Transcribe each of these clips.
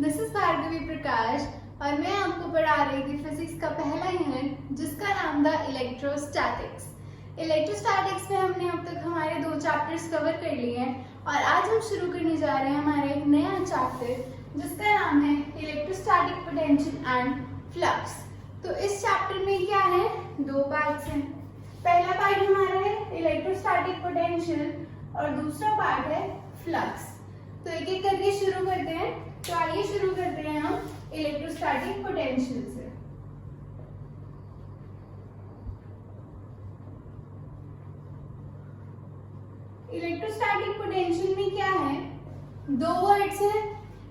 This is Bhargavi प्रकाश और मैं आपको पढ़ा रही थी फिजिक्स का पहला यूनिट जिसका नाम था इलेक्ट्रोस्टैटिक्स। इलेक्ट्रोस्टैटिक्स में हमने अब तक हमारे 2 चैप्टर्स कवर कर लिए हैं और आज हम शुरू करने जा रहे हैं हमारा एक नया चैप्टर जिसका नाम है इलेक्ट्रोस्टैटिक पोटेंशियल एंड फ्लक्स। तो इस चैप्टर में क्या है, 2 पार्ट्स हैं। पहला पार्ट हमारा है इलेक्ट्रोस्टैटिक पोटेंशियल और दूसरा पार्ट है फ्लक्स। तो एक एक करके शुरू करते हैं। तो आइए शुरू करते हैं हम इलेक्ट्रोस्टैटिक पोटेंशियल से। इलेक्ट्रोस्टैटिक पोटेंशियल में क्या है, 2 वर्ड्स हैं।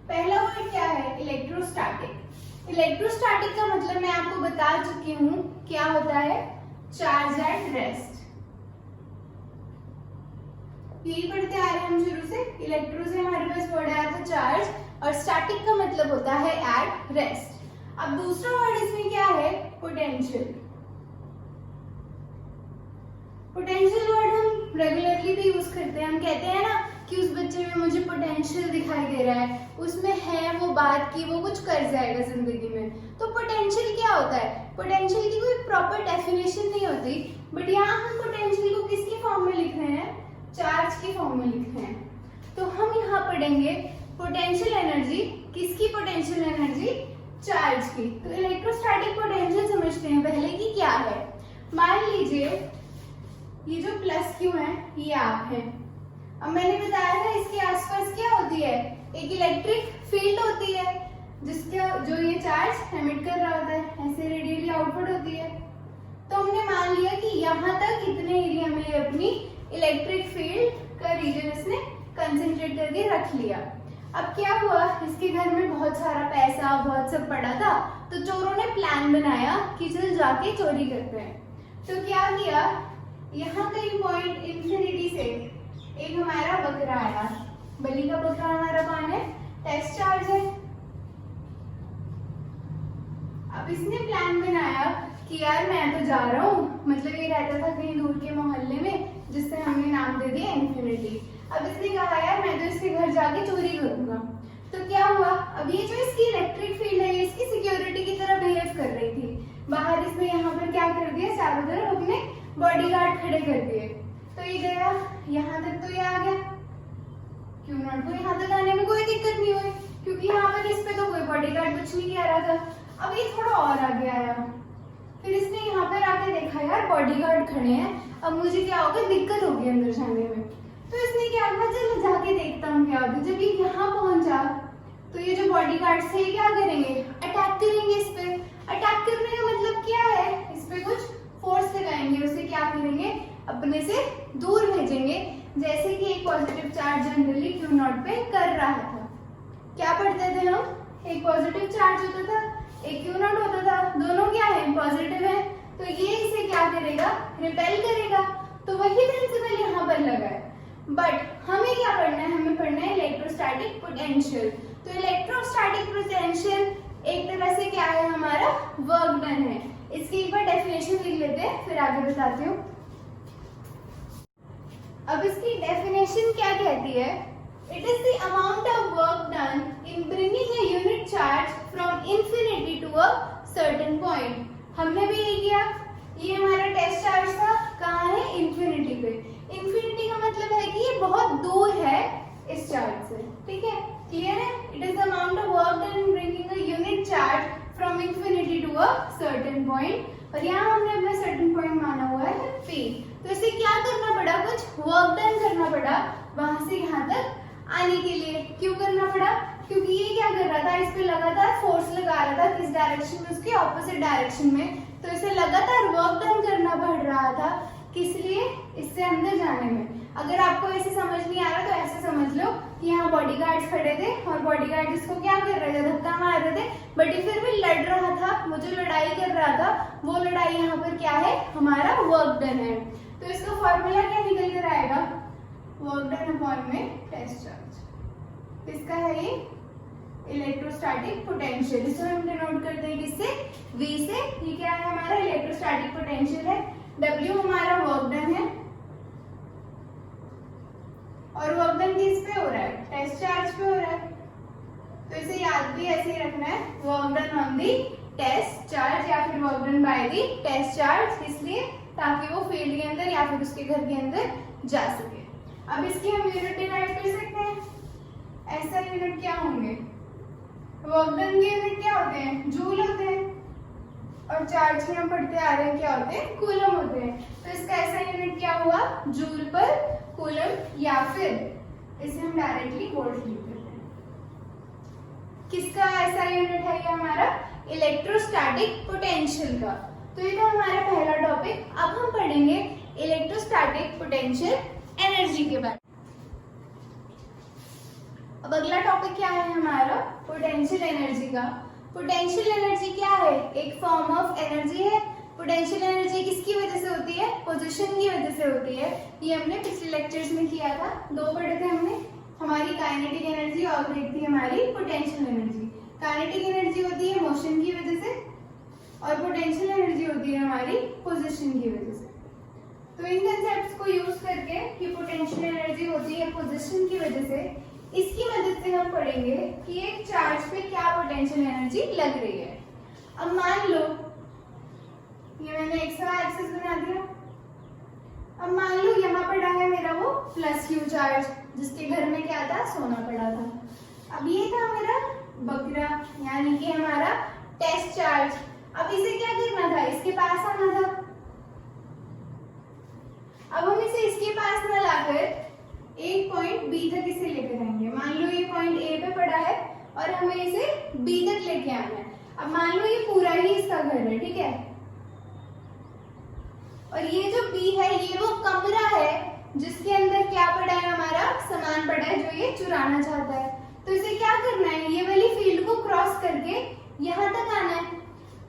पहला वर्ड क्या है, इलेक्ट्रोस्टैटिक। इलेक्ट्रोस्टैटिक का मतलब मैं आपको बता चुकी हूं क्या होता है, चार्ज एट रेस्ट। यही पढ़ते आ रहे हैं हम शुरू से। इलेक्ट्रो से हमारे पास वर्ड आया था चार्ज और स्टैटिक का मतलब होता है एट रेस्ट। अब दूसरा वर्ड इसमें क्या है, पोटेंशियल। पोटेंशियल वर्ड हम रेगुलरली भी यूज करते हैं। हम कहते हैं ना कि उस बच्चे में मुझे पोटेंशियल दिखाई दे रहा है, उसमें है वो बात की वो कुछ कर जाएगा जिंदगी में। तो पोटेंशियल क्या होता है, पोटेंशियल की कोई प्रॉपर डेफिनेशन नहीं होती, बट यहाँ हम पोटेंशियल को किसकी फॉर्म में लिख रहे हैं, चार्ज की फॉर्म में लिख रहे हैं। तो हम यहाँ पढ़ेंगे पोटेंशियल एनर्जी, किसकी पोटेंशियल एनर्जी, चार्ज की। तो इलेक्ट्रोस्टैटिक पोटेंशियल समझते हैं पहले कि क्या है। मान लीजिए ये जो प्लस क्यू है ये आप है। अब मैंने बताया था इसके आसपास क्या होती है, एक इलेक्ट्रिक फील्ड होती है जिसका जो ये चार्ज एमिट कर रहा होता है, ऐसे रेडियली आउटपुट होती है। तो हमने मान लिया कि यहाँ तक इतने एरिया में अपनी इलेक्ट्रिक फील्ड का रीजन इसने कंसेंट्रेट करके रख लिया। अब क्या हुआ, इसके घर में बहुत सारा पैसा बहुत सब पड़ा था, तो चोरों ने प्लान बनाया कि चल जाके चोरी करते हैं। तो क्या किया, यहाँ कहीं पॉइंट इंफिनिटी से एक हमारा बकरा आया। बलि का बकरा हमारा कौन है, टेस्ट चार्ज है। अब इसने प्लान बनाया कि यार मैं तो जा रहा हूँ, मतलब ये रहता था कहीं दूर के मोहल्ले में जिससे हमने नाम दे दिया इन्फिनिटी। अब इसने कहा यार मैं तो इसके घर जाके चोरी करूंगा। तो क्या हुआ, अब ये जो इसकी इलेक्ट्रिक फील्ड है ये इसकी सिक्योरिटी की तरह बिहेव कर रही थी। बाहर इसने यहाँ पर क्या कर दिया, चारों तरफ अपने बॉडीगार्ड खड़े कर दिए। तो ये गया यहाँ तक, तो ये आ गया। क्यों नॉट को यहाँ तक आने में कोई दिक्कत नहीं हुई क्योंकि यहाँ पर इस पे तो कोई बॉडीगार्ड कुछ नहीं कह रहा था। अब ये थोड़ा और आगे आया, फिर इसने यहाँ पर आके देखा यार बॉडीगार्ड खड़े हैं, अब मुझे क्या होगा, दिक्कत होगी अंदर जाने में। तो इसने क्या कहा, चलो जाके देखता हूँ क्या होता है। जब ये यहाँ पहुंचा तो ये जो बॉडीगार्ड थे क्या करेंगे, अटैक करेंगे इस पे। अटैक करने का मतलब क्या है, इस पे कुछ फोर्स लगाएंगे, उसे क्या करेंगे, अपने से दूर भेजेंगे, जैसे कि एक positive charge generally Q not पे कर रहा था। क्या पढ़ते थे हम, एक पॉजिटिव चार्ज होता था एक क्यू नॉट होता था, दोनों क्या है, पॉजिटिव है। तो ये इसे क्या करेगा, रिपेल करेगा। तो वही प्रिंसिपल यहाँ पर लगा है। बट हमें क्या पढ़ना है, हमें पढ़ना है इलेक्ट्रोस्टैटिक पोटेंशियल। तो इलेक्ट्रोस्टैटिक पोटेंशियल एक तरह से क्या है, हमारा वर्क डन है। इसकी एक बार डेफिनेशन लिख लेते हैं फिर आगे बताती हूँ। अब इसकी डेफिनेशन क्या कहती है, it is the amount of work done in bringing a unit charge from infinity to a certain point. हमने भी ये किया, ये हमारा टेस्ट चार्ज था, कहाँ है, इंफिनिटी पे। इंफिनिटी का मतलब है कि ये बहुत दूर है इस चार्ज से, ठीक है, क्लियर है। It is the amount of work done in bringing a unit charge from infinity to a certain point. और यहाँ हमने अपना सर्टेन पॉइंट माना हुआ है P। तो इसे क्या करना पड़ा, कुछ वर्क डन करना पड़ा वहां से यहाँ तक आने के लिए। क्यों करना पड़ा, क्योंकि ये क्या कर रहा था, इस पे लगातार फोर्स लगा रहा था, किस डायरेक्शन में, उसके ऑपोजिट डायरेक्शन में। तो इसे लगातार वर्क डन करना पड़ रहा था, किस लिए, इससे अंदर जाने में। अगर आपको ऐसे समझ नहीं आ रहा तो ऐसे समझ लो कि यहाँ बॉडीगार्ड्स खड़े थे और बॉडीगार्ड इसको क्या कर रहे थे, धक्का मार रहे थे, बट ये फिर भी लड़ रहा था। वो जो लड़ाई कर रहा था वो लड़ाई यहाँ पर क्या है, हमारा वर्क डन है। तो इसका फॉर्मूला क्या निकल कर आएगा, वर्क डन अपॉन में टेस्ट चार्ज। इसका है ये इलेक्ट्रोस्टैटिक पोटेंशियल। इसे हम डिनोट करते हैं किससे, V से। ये क्या है, हमारा इलेक्ट्रोस्टैटिक पोटेंशियल है। W हमारा वर्क डन है और वर्क डन किस पे हो रहा है, टेस्ट चार्ज पे हो रहा है। तो इसे याद भी ऐसे ही रखना है, work done on the test charge या फिर work done by the test charge, इसलिए ताकि वो फील्ड के अंदर या फिर उसके घर के अंदर जा सके। अब इसकी हम यूनिट डिराइव कर सकते हैं। ऐसा यूनिट क्या होंगे, वर्क डन के यूनिट क्या होते हैं, जूल होते हैं, और चार्ज में हम पढ़ते आ रहे हैं क्या होते हैं, कूलम होते हैं। तो इसका ऐसा यूनिट क्या हुआ, जूल पर कूलम, या फिर इसे हम डायरेक्टली वोल्ट लिख देते हैं। किसका ऐसा यूनिट है ये हमारा, इलेक्ट्रोस्टैटिक पोटेंशियल का। तो ये था हमारा पहला टॉपिक। अब हम पढ़ेंगे इलेक्ट्रोस्टैटिक पोटेंशियल एनर्जी के बारे में। अब अगला टॉपिक क्या है हमारा, पोटेंशियल एनर्जी का। पोटेंशियल एनर्जी क्या है, एक फॉर्म ऑफ एनर्जी है। पोटेंशियल एनर्जी किसकी वजह से होती है, पोजीशन की वजह से होती है। ये हमने पिछले लेक्चर्स में किया था, 2 पढ़े थे हमने। हमारी काइनेटिक एनर्जी और एक थी हमारी पोटेंशियल एनर्जी। काइनेटिक एनर्जी होती है मोशन की वजह से और पोटेंशियल एनर्जी होती है हमारी पोजीशन की वजह से। तो इन कंसेप्ट्स को यूज करके कि पोटेंशियल एनर्जी होती है पोजीशन की वजह से, इसकी मदद से हम पढ़ेंगे कि एक चार्ज पे क्या पोटेंशियल एनर्जी लग रही है। अब मान लो ये मैंने एक्स्ट्रा एक्सिस बना दिया। अब मान लो यहाँ पड़ा है मेरा वो प्लस क्यू चार्ज, जिसके घर में क्या था, सोना पड़ा था। अब ये था मेरा बकरा, यानी कि हमारा टेस्ट चार्ज। अब इसे क्या करना था, इसके पास आना था। अब हम इसे इसके पास न लाकर एक पॉइंट बी तक इसे लेकर आएंगे। मान लो ये पॉइंट ए पे पड़ा है और हमें इसे बी तक लेके आना है। अब मान लो ये पूरा ही इसका घर है, ठीक है, और ये जो बी है ये वो कमरा है जिसके अंदर क्या पड़ा है, हमारा सामान पड़ा है जो ये चुराना चाहता है। तो इसे क्या करना है, ये वाली फील्ड को क्रॉस करके यहाँ तक आना है।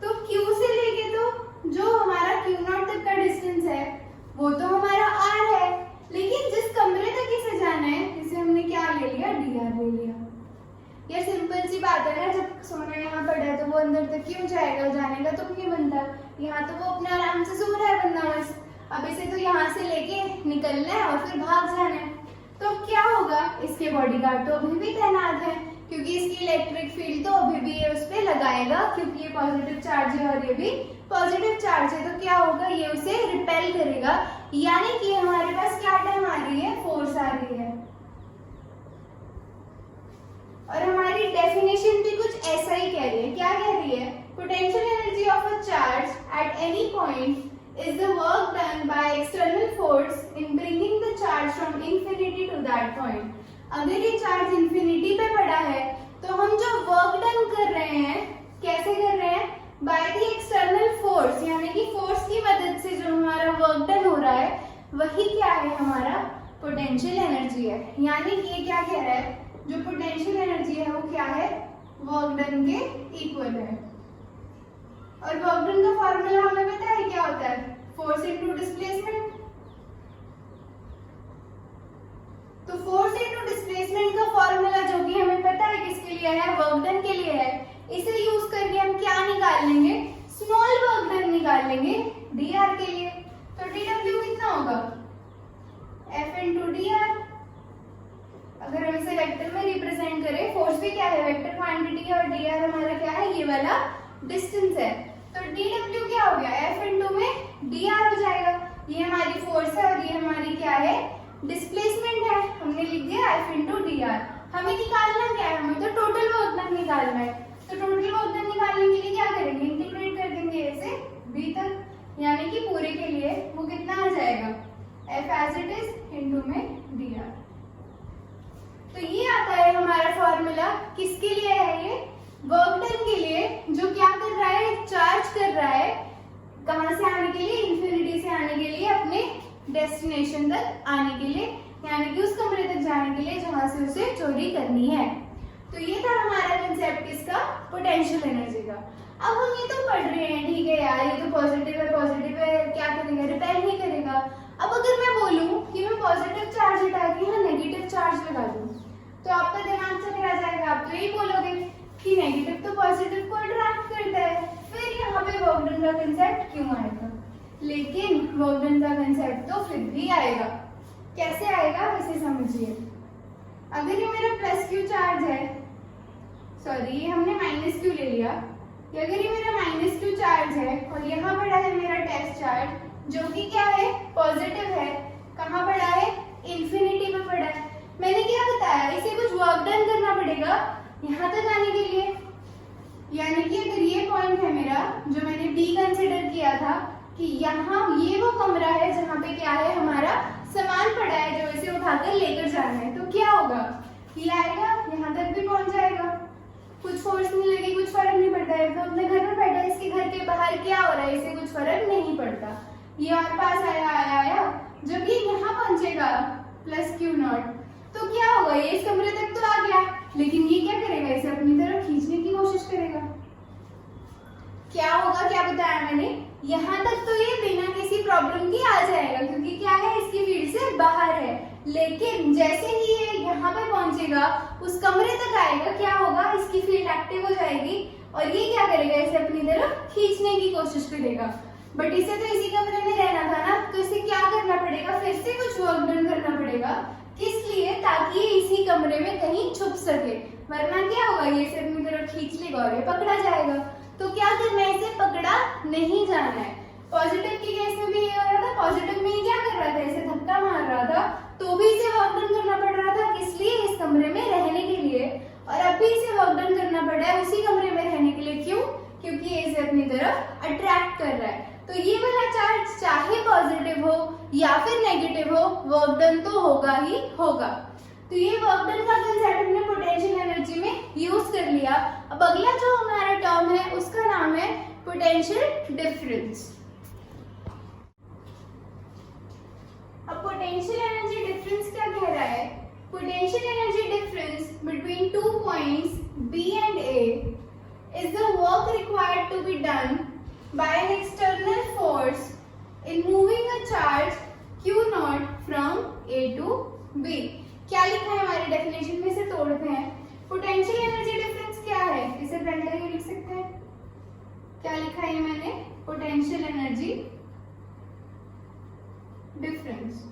तो Q से लेके तो जो हमारा Q0 तक का डिस्टेंस है वो तो हमारा R है, लेकिन जिस कमरे तक इसे जाना है इसे हमने क्या ले लिया, dr ले लिया। ये सिंपल सी बात है ना, जब सोना यहाँ पड़ा है तो वो अंदर तक क्यों जाएगा, जाने का तो नहीं बनता। यहाँ तो वो अपने आराम से सो रहा है बंदा बस। अब इसे तो यहाँ से लेके निकलना है और फिर भाग जाना है। तो क्या होगा, इसके बॉडीगार्ड तो अभी भी तैनात है, क्योंकि इसकी इलेक्ट्रिक फील्ड तो अभी भी ये उस पर लगाएगा, क्योंकि ये पॉजिटिव चार्ज है और ये भी पॉजिटिव चार्ज है। तो क्या होगा, ये उसे रिपेल करेगा, यानी कि हमारे पास क्या टर्म आ रही है, फोर्स आ रही है। और हमारी डेफिनेशन भी कुछ ऐसा ही कह रही है। क्या कह रही है, potential energy of a charge at any point is the work done by external force in bringing the charge from infinity to that point। अगर ये चार्ज इंफिनिटी पे पड़ा है तो हम जो वर्क डन कर रहे हैं, कैसे कर रहे हैं, बाय द एक्सटर्नल फोर्स, यानी कि फोर्स की मदद से जो हमारा वर्क डन हो रहा है वही क्या है, हमारा पोटेंशियल एनर्जी है। यानी कि ये क्या कह रहा है, जो पोटेंशियल एनर्जी है वो क्या है, वर्क डन के इक्वल है। और वर्क डन का फॉर्मूला हमें पता है क्या होता है, फोर्स इनटू डिस्प्लेसमेंट। तो फोर्स इनटू डिस्प्लेसमेंट का फॉर्मूला जो कि हमें पता है किसके लिए है, वर्क डन के लिए है। इसे यूज करके हम क्या निकाल लेंगे, स्मॉल वर्क डन निकाल लेंगे dr के लिए। तो dw कितना होगा, f इनटू dr। अगर हम इसे वेक्टर में रिप्रेजेंट करें, फोर्स भी क्या है, वेक्टर क्वांटिटी है, और dr हमारा क्या है, ये वाला डिस्टेंस है। तो dw क्या हो गया, f इनटू में dr हो जाएगा। ये हमारी फोर्स है और ये हमारी क्या है, डिस्प्लेसमेंट है। हमने लिख दिया f इनटू dr। हमें निकालना क्या है, हमें तो टोटल वर्क डन निकालना है। तो टोटल वर्क डन निकालने के लिए क्या करेंगे, इंटीग्रेट कर देंगे a से b तक, यानी कि पूरे के लिए वो कितना आ जाएगा, f as it is into में dr। तो ये आता है हमारा फॉर्मूला, किसके लिए है ये, वर्क डन के लिए, जो क्या कर रहा है, चार्ज कर रहा है, कहां से आने के लिए, इंफिनिटी से आने के लिए, अपने डेस्टिनेशन तक आने के लिए, यानी कि उस कमरे तक जाने के लिए जहां से उसे चोरी करनी है। तो ये था हमारा कंसेप्ट किसका, पोटेंशियल एनर्जी का। अब हम ये तो पढ़ रहे हैं, ठीक है यार, ये तो पॉजिटिव है, क्या करेगा, रिपेल नहीं करेगा। अब अगर मैं बोलूं कि मैं पॉजिटिव चार्ज हटा के यहाँ नेगेटिव चार्ज लगा दूं, तो आपका दिमाग चकरा जाएगा। आप तो यही बोलोगे कि नेगेटिव तो पॉजिटिव को अट्रैक्ट करता है, फिर यहाँ पे वर्क डन का कंसेप्ट क्यों आएगा। लेकिन वर्क डन का कंसेप्ट तो फिर भी आएगा। कैसे आएगा, वैसे समझिए। अगर ये मेरा प्लस क्यू चार्ज है सॉरी ये हमने माइनस क्यू ले लिया कि अगर ये मेरा माइनस क्यू चार्ज है और यहाँ पड़ा है मेरा टेस्ट चार्ज जो कि क्या है पॉजिटिव है, कहाँ पड़ा है इंफिनिटी पे पड़ा है। मैंने क्या बताया इसे कुछ वर्क डन करना पड़ेगा यहाँ तक आने के लिए, यानी कि अगर ये पॉइंट है मेरा जो मैंने बी कंसिडर किया था कि यहाँ ये वो कमरा है जहाँ पे क्या है हमारा सामान पड़ा है जो इसे उठाकर लेकर जाना है, तो क्या होगा ये आएगा यहाँ तक भी पहुंच जाएगा, कुछ फोर्स नहीं लगी, कुछ फर्क नहीं पड़ता है। तो अपने घर में बैठा है, इसके घर के बाहर क्या हो रहा है इसे कुछ फर्क नहीं पड़ता। ये और पास आया आया आया, जब ये यहाँ पहुंचेगा प्लस क्यू नॉट तो क्या होगा ये इस कमरे तक तो आ गया, लेकिन ये क्या करेगा इसे अपनी तरफ खींचने की कोशिश करेगा। क्या होगा क्या बताया मैंने, यहाँ तक तो ये बिना किसी प्रॉब्लम के आ जाएगा क्योंकि क्या है इसकी फील्ड से बाहर है, लेकिन जैसे ही ये यहाँ पे पहुंचेगा उस कमरे तक आएगा क्या होगा इसकी फील्ड एक्टिव हो जाएगी और ये क्या करेगा इसे अपनी तरफ खींचने की कोशिश करेगा। बट इसे तो इसी कमरे में रहना था ना, तो इसे क्या करना पड़ेगा फिर से कुछ वर्क डन करना पड़ेगा, किस लिए ताकि ये इसी कमरे में कहीं छुप सके, वरना क्या होगा ये इसे अपनी तरफ खींच लेगा और ये पकड़ा जाएगा। तो क्या करना है इसे पकड़ा नहीं जाना है। पॉजिटिव की केस में भी ये हो रहा था, पॉजिटिव में ये क्या कर रहा था इसे धक्का मार रहा था तो भी इसे वर्क डन करना पड़ रहा था, किस लिए इस कमरे में रहने के लिए, और अब भी इसे वर्क डन करना पड़ रहा है उसी कमरे में रहने के लिए। क्यों? क्योंकि ये इसे अपनी तरफ अट्रैक्ट कर रहा है। तो ये वाला चार्ज चाहे पॉजिटिव हो या फिर नेगेटिव हो वर्क डन तो होगा ही होगा। तो ये वर्क डन का कंसेप्ट हमने पोटेंशियल एनर्जी में यूज कर लिया। अब अगला जो हमारा टर्म है उसका नाम है पोटेंशियल डिफरेंस। अब पोटेंशियल एनर्जी डिफरेंस क्या कह रहा है, potential energy difference between two points B and A is the work required to be done by an external force in moving a charge q naught from A to B। क्या लिखा है हमारे definition में, से तोड़ते हैं। Potential energy difference क्या है इसे ब्रैकेट करके लिख सकते हैं। क्या लिखा है मैंने, पोटेंशियल एनर्जी डिफरेंस,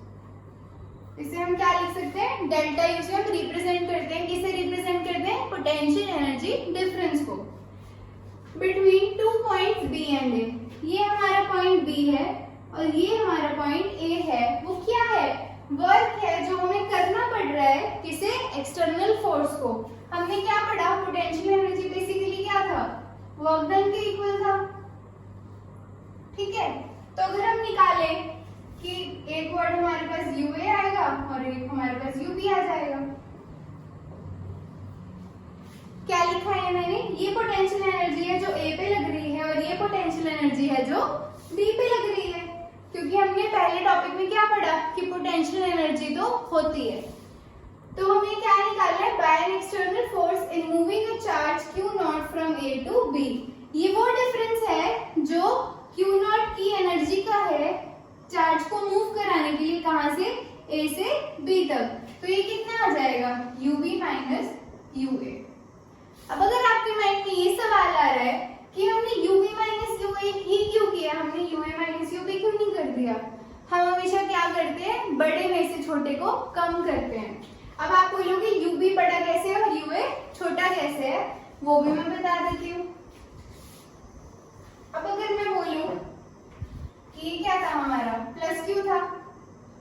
इसे हम क्या लिख सकते हैं डेल्टा यू से हम रिप्रेजेंट करते हैं, किसे रिप्रेजेंट करते हैं पोटेंशियल एनर्जी डिफरेंस को between two points B and A. ये हमारा पॉइंट बी है और ये हमारा पॉइंट ए है। वो क्या है, वर्क है जो हमें करना पड़ रहा है किसे, एक्सटर्नल फोर्स को। हमने क्या पढ़ा, पोटेंशियल एनर्जी बेसिकली क्या था, वर्क डन के इक्वल था। ठीक है, तो अगर हम निकाले कि एक वर्ड हमारे पास यू ए आएगा और एक हमारे पास यू बी आ जाएगा। क्या लिखा है मैंने, ये पोटेंशियल एनर्जी है जो ए पे लग रही है और ये पोटेंशियल एनर्जी है जो बी पे लग रही है, क्योंकि हमने पहले टॉपिक में क्या पढ़ा कि पोटेंशियल एनर्जी तो होती है। तो हमें क्या निकालना है, by an external force in moving a charge Q naught from A to B. ये वो डिफरेंस है जो क्यू नॉट की एनर्जी का है चार्ज को मूव कराने के लिए, कहां से, ए से बी तक। तो ये कितना आ जाएगा, यू बी माइनस यू ए। अब अगर आपके माइंड में ये सवाल आ रहा है कि हमने U B minus U A ही क्यों किया, हमने U A minus U B क्यों नहीं कर दिया। हम हमेशा क्या करते हैं, बड़े में से छोटे को कम करते हैं। अब आप बोलोगे यू बी बड़ा कैसे है और यू ए छोटा कैसे है, वो भी मैं बता देती हूँ। अब अगर मैं बोलूं कि ये क्या था हमारा, प्लस क्यू था,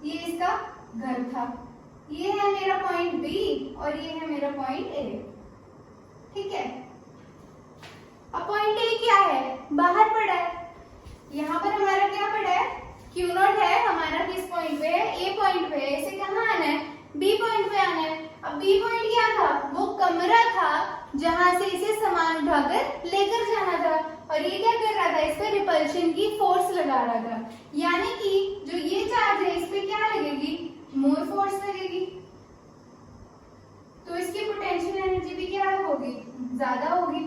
ये इसका घर था, ये है मेरा पॉइंट बी और ये है मेरा पॉइंट ए। ठीक है, अब पॉइंट ए क्या है, बाहर पड़ा है, यहाँ पर हमारा क्या पड़ा है, क्यू नॉट है हमारा किस पॉइंट पे है, ए पॉइंट पे है। इसे कहाँ आना है, बी पॉइंट पे आना है। अब बी पॉइंट क्या था, वो कमरा था जहां से इसे सामान उठाकर लेकर जाना था, और ये क्या कर रहा था, इस पर रिपल्शन की फोर्स लगा रहा था। यानी कि जो ये चार्ज है इस पे क्या लगेगी, मोर फोर्स लगेगी, तो इसकी पोटेंशियल एनर्जी भी क्या होगी, ज्यादा होगी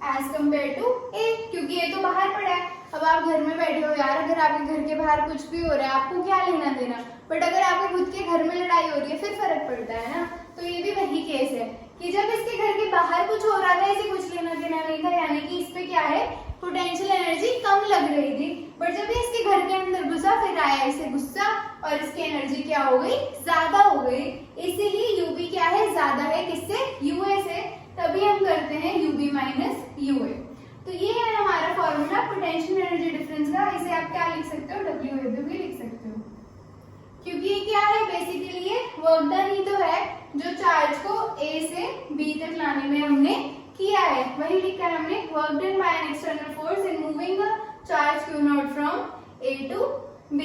एज कम्पेयर टू ए, क्योंकि ये तो बाहर पड़ा है। अब आप घर में बैठे हो यार, अगर आपके घर के बाहर कुछ भी हो रहा है आपको क्या लेना देना, बट अगर आपके खुद के घर में लड़ाई हो रही है फिर फर्क पड़ता है ना। तो ये भी वही केस है कि जब इसके घर के बाहर कुछ हो रहा था इसे कुछ लेना देना नहीं था, यानी कि इस पे क्या है, पोटेंशियल एनर्जी कम लग रही थी। बट जब ये इसके घर के अंदर घुसा फिर आया इसे गुस्सा और इसकी एनर्जी क्या हो गई, ज्यादा हो गई। इसीलिए यूबी क्या है, ज्यादा है किससे, यूए से। तभी हम करते वर्क डन ही तो है जो चार्ज को A से B तक लाने में हमने किया है, वही लिखा है हमने, work done by an external force in moving a charge Q0 from A to B।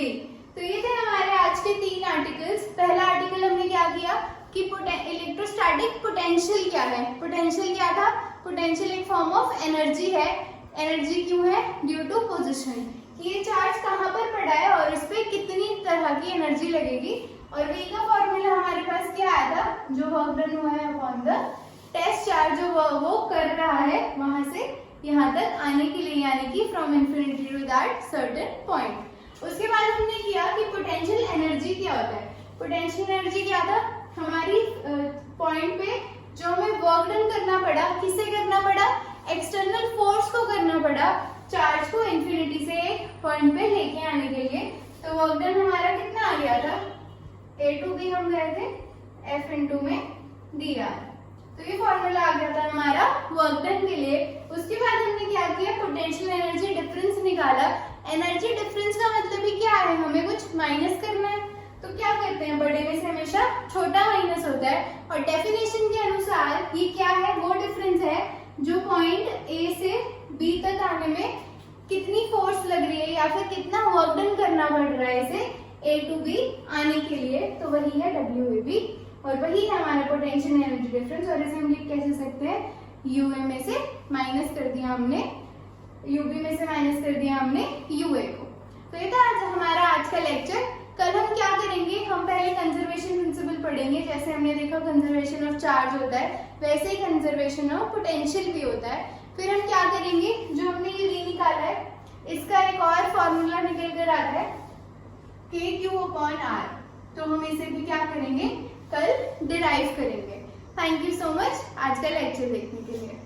तो ये थे हमारे आज के 3 आर्टिकल्स। पहला आर्टिकल हमने क्या किया कि इलेक्ट्रोस्टैटिक पोटेंशियल क्या है। पोटेंशियल क्या था? पोटेंशियल एक फॉर्म ऑफ एनर्जी है। एनर्जी क्यों है? ड्यू टू पोजीशन, कि ये चार्ज कहाँ पर पड़ा है और इस पे कितनी तरह की एनर्जी लगेगी। और V का फॉर्मूला हमारे पास क्या आया था? जो वर्क डन हुआ है अपॉन द टेस्ट चार्ज, जो वो कर रहा है वहां से यहाँ तक आने के लिए, यानी कि from infinity to that certain point. उसके बाद हमने किया कि पोटेंशियल एनर्जी क्या होता है। पोटेंशियल एनर्जी क्या था? हमारी पॉइंट पे जो हमें वर्क डन करना पड़ा, किसे करना पड़ा? एक्सटर्नल फोर्स को करना पड़ा, चार्ज को इन्फिनिटी से एक पॉइंट पे लेके आने के लिए। तो वर्क डन हमारा कितना आ गया था? A टू B हम गए थे F इंटू में dr। तो ये फॉर्मूला आ गया था हमारा वर्क डन के लिए। उसके बाद हमने क्या किया? पोटेंशियल एनर्जी डिफरेंस निकाला। एनर्जी डिफरेंस का मतलब ही क्या है? हमें कुछ माइनस करना है, तो क्या करते हैं? बड़े में से हमेशा छोटा माइनस होता है। और डेफिनेशन के अनुसार ये क्या है? वो डिफरेंस है जो पॉइंट A से B तक आने में कितनी फोर्स लग रही है या फिर कितना वर्क डन करना पड़ रहा है इसे A टू B आने के लिए। तो वही है WAB और वही है हमारा पोटेंशियल एनर्जी डिफरेंस। और इसे हम लिख कैसे सकते हैं? UA में से माइनस कर दिया हमने, UB में से माइनस कर दिया हमने UA को। तो ये था आज हमारा आज का लेक्चर। कल हम क्या करेंगे? हम पहले कंजर्वेशन प्रिंसिपल पढ़ेंगे। जैसे हमने देखा कंजर्वेशन ऑफ चार्ज होता है, वैसे ही कंजर्वेशन ऑफ पोटेंशियल भी होता है। फिर हम क्या करेंगे? जो हमने ये V निकाला है, इसका एक और फॉर्मूला निकल कर आता है KQ/R। तो हम इसे भी क्या करेंगे? कल डिराइव करेंगे। थैंक यू सो मच आज का लेक्चर देखने के लिए।